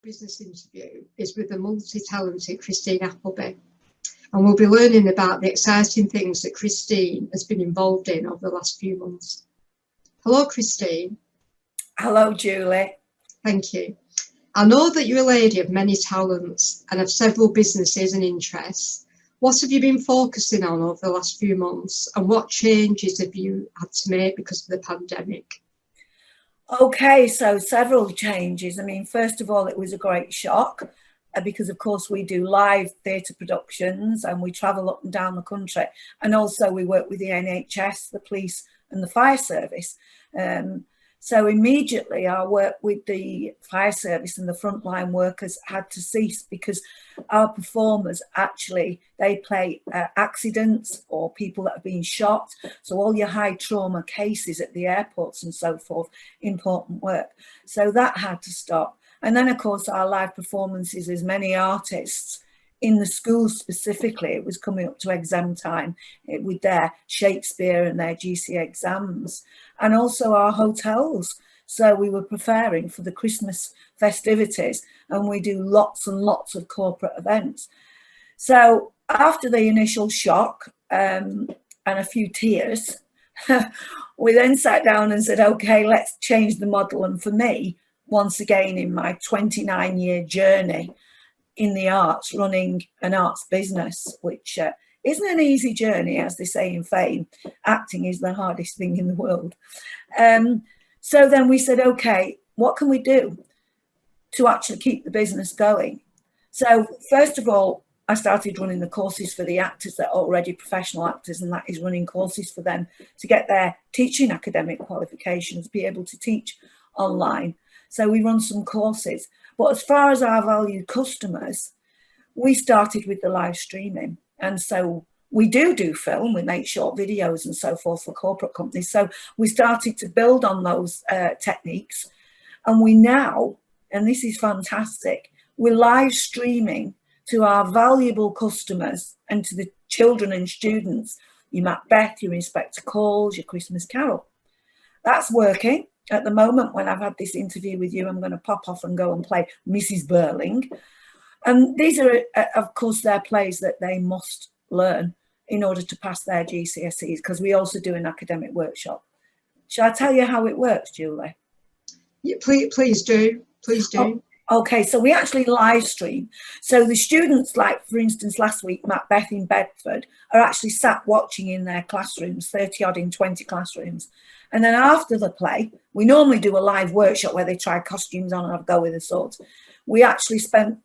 business interview is with the multi-talented Christine Appleby, and we'll be learning about the exciting things that Christine has been involved in over the last few months. Hello, Christine. Hello, Julie. Thank you. I know that you're a lady of many talents and have several businesses and interests. What have you been focusing on over the last few months, and what changes have you had to make because of the pandemic? Okay, so several changes. I mean, first of all, it was a great shock because, of course, we do live theatre productions and we travel up and down the country. And also we work with the NHS, the police and the fire service. So immediately our work with the fire service and the frontline workers had to cease because our performers actually, they play accidents or people that have been shot. So all your high trauma cases at the airports and so forth, important work. So that had to stop. And then of course our live performances, as many artists in the schools specifically, it was coming up to exam time with their Shakespeare and their GC exams, and also our hotels. So we were preparing for the Christmas festivities and we do lots and lots of corporate events. So after the initial shock and a few tears, we then sat down and said, okay, let's change the model. And for me, once again, in my 29-year journey in the arts, running an arts business, which isn't an easy journey, as they say in fame. Acting is the hardest thing in the world. So then we said, okay, what can we do to actually keep the business going? So first of all, I started running the courses for the actors that are already professional actors, and that is running courses for them to get their teaching academic qualifications, be able to teach online. So we run some courses. But as far as our valued customers, we started with the live streaming. And so we do film, we make short videos and so forth for corporate companies. So we started to build on those techniques. And we now, and this is fantastic, we're live streaming to our valuable customers and to the children and students, your Macbeth, your Inspector Calls, your Christmas Carol. That's working. At the moment, when I've had this interview with you, I'm going to pop off and go and play Mrs. Burling. And these are, of course, their plays that they must learn in order to pass their GCSEs, because we also do an academic workshop. Shall I tell you how it works, Julie? Yeah, please do. Please do. Oh, okay, so we actually live stream. So the students, like, for instance, last week, Macbeth in Bedford, are actually sat watching in their classrooms, 30 odd in 20 classrooms. And then after the play, we normally do a live workshop where they try costumes on and have a go with the swords. We actually spent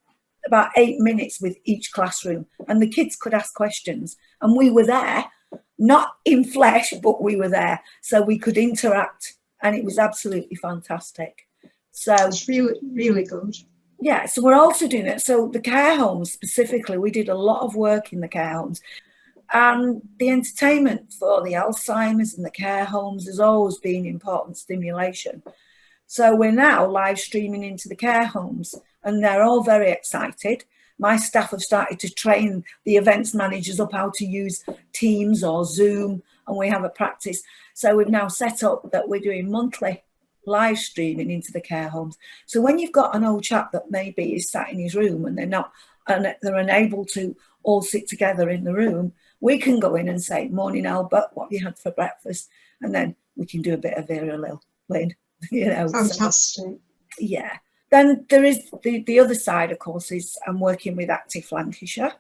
about 8 minutes with each classroom, and the kids could ask questions. And we were there, not in flesh, but we were there. So we could interact, and it was absolutely fantastic. So it's really, really good. Yeah, so we're also doing it. So the care homes specifically, we did a lot of work in the care homes. And the entertainment for the Alzheimer's and the care homes has always been important stimulation. So we're now live streaming into the care homes, and they're all very excited. My staff have started to train the events managers up how to use Teams or Zoom, and we have a practice. So we've now set up that we're doing monthly live streaming into the care homes. So when you've got an old chap that maybe is sat in his room and they're unable to all sit together in the room, we can go in and say, morning Albert, what have you had for breakfast? And then we can do a bit of Vera Lynn, you know. Fantastic. So, yeah. Then there is the other side, of course, is I'm working with Active Lancashire,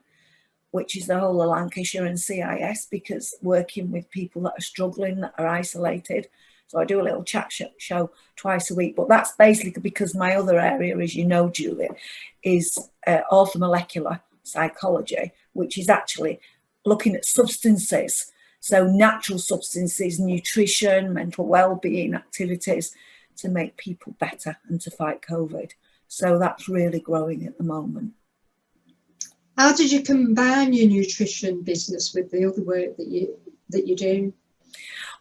which is the whole of Lancashire and CIS, because working with people that are struggling, that are isolated. So I do a little chat show twice a week, but that's basically because my other area, as you know, Julie, is orthomolecular psychology, which is actually looking at substances. So natural substances, nutrition, mental well-being activities to make people better and to fight COVID. So that's really growing at the moment. How did you combine your nutrition business with the other work that you do?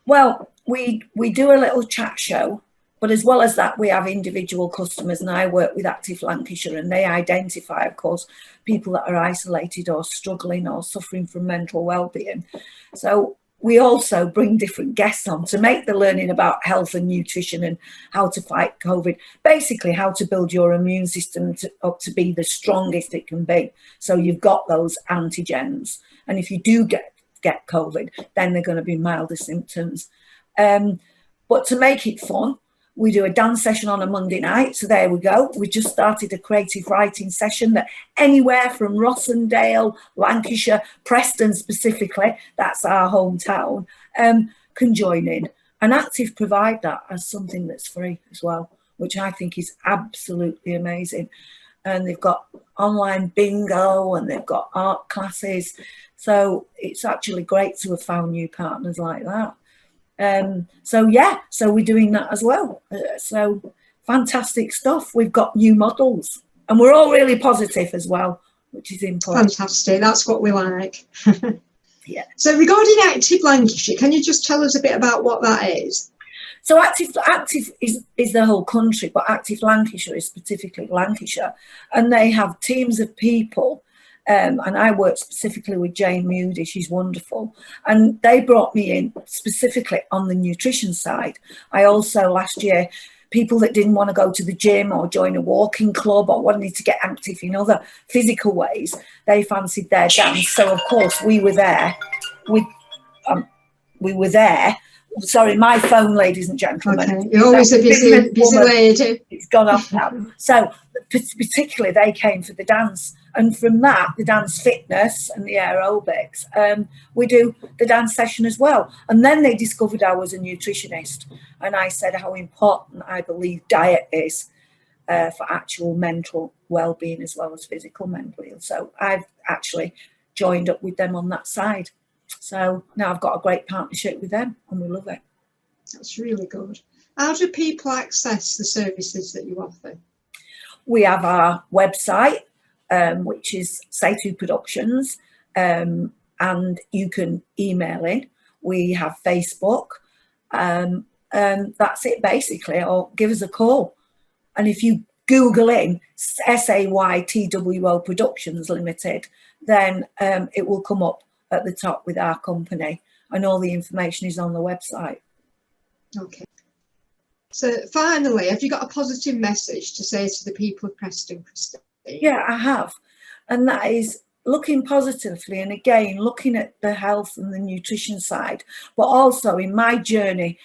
Well, we do a little chat show, but as well as that, we have individual customers, and I work with Active Lancashire, and they identify, of course, people that are isolated or struggling or suffering from mental well-being. So we also bring different guests on to make the learning about health and nutrition and how to fight COVID, basically how to build your immune system up to be the strongest it can be. So you've got those antigens. And if you do get COVID, then they're going to be milder symptoms. But to make it fun, we do a dance session on a Monday night. So there we go. We just started a creative writing session that anywhere from Rossendale, Lancashire, Preston specifically, that's our hometown, can join in. And Active provide that as something that's free as well, which I think is absolutely amazing. And they've got online bingo and they've got art classes. So it's actually great to have found new partners like that. So we're doing that as well. So fantastic stuff. We've got new models and we're all really positive as well, which is important. Fantastic. That's what we like. Yeah. So regarding Active Lancashire, can you just tell us a bit about what that is? So Active is the whole country, but Active Lancashire is specifically Lancashire, and they have teams of people. And I work specifically with Jane Moody, she's wonderful. And they brought me in specifically on the nutrition side. I also, last year, people that didn't want to go to the gym or join a walking club or wanted to get active in other physical ways, they fancied their dance. So, of course, we were there. Sorry, my phone, ladies and gentlemen. Okay. You're always a busy lady. It's gone off now. So particularly they came for the dance. And from that, the dance fitness and the aerobics, we do the dance session as well. And then they discovered I was a nutritionist. And I said how important I believe diet is for actual mental well-being as well as physical mental health. So I've actually joined up with them on that side. So now I've got a great partnership with them and we love it. That's really good. How do people access the services that you offer? We have our website, which is Say2 Productions, and you can email in. We have Facebook, and that's it basically, or give us a call. And if you Google in SAYTWO Productions Limited, then it will come up at the top with our company, and all the information is on the website. Okay. So finally, have you got a positive message to say to the people of Preston, Christine? Yeah, I have. And that is looking positively, and again, looking at the health and the nutrition side, but also in my journey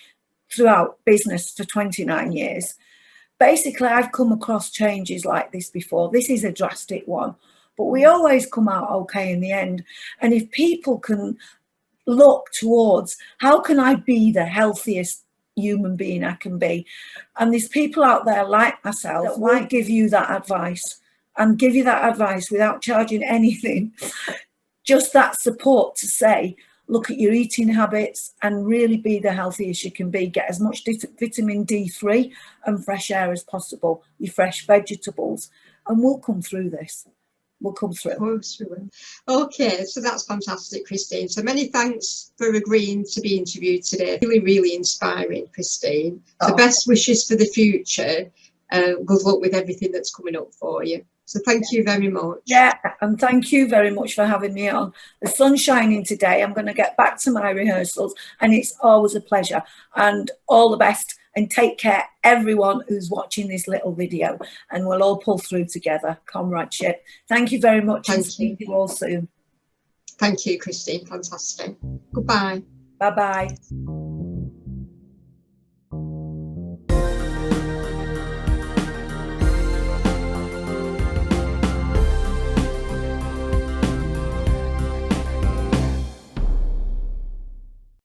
throughout business for 29 years. Basically, I've come across changes like this before. This is a drastic one, but we always come out okay in the end. And if people can look towards how can I be the healthiest human being I can be, and there's people out there like myself that might give you that advice and give you that advice without charging anything, just that support to say, look at your eating habits and really be the healthiest you can be. Get as much vitamin D3 and fresh air as possible, your fresh vegetables, and we'll come through this. We'll come through. Of course we will. Okay, so that's fantastic, Christine. So many thanks for agreeing to be interviewed today. Really, really inspiring, Christine. So best wishes for the future. Good luck with everything that's coming up for you. So thank you very much. Yeah, and thank you very much for having me on. The sun's shining today. I'm going to get back to my rehearsals, and it's always a pleasure. And all the best, and take care, everyone who's watching this little video, and we'll all pull through together. Comradeship. Thank you very much. Thank and see you all soon. Thank you, Christine. Fantastic. Goodbye. Bye-bye.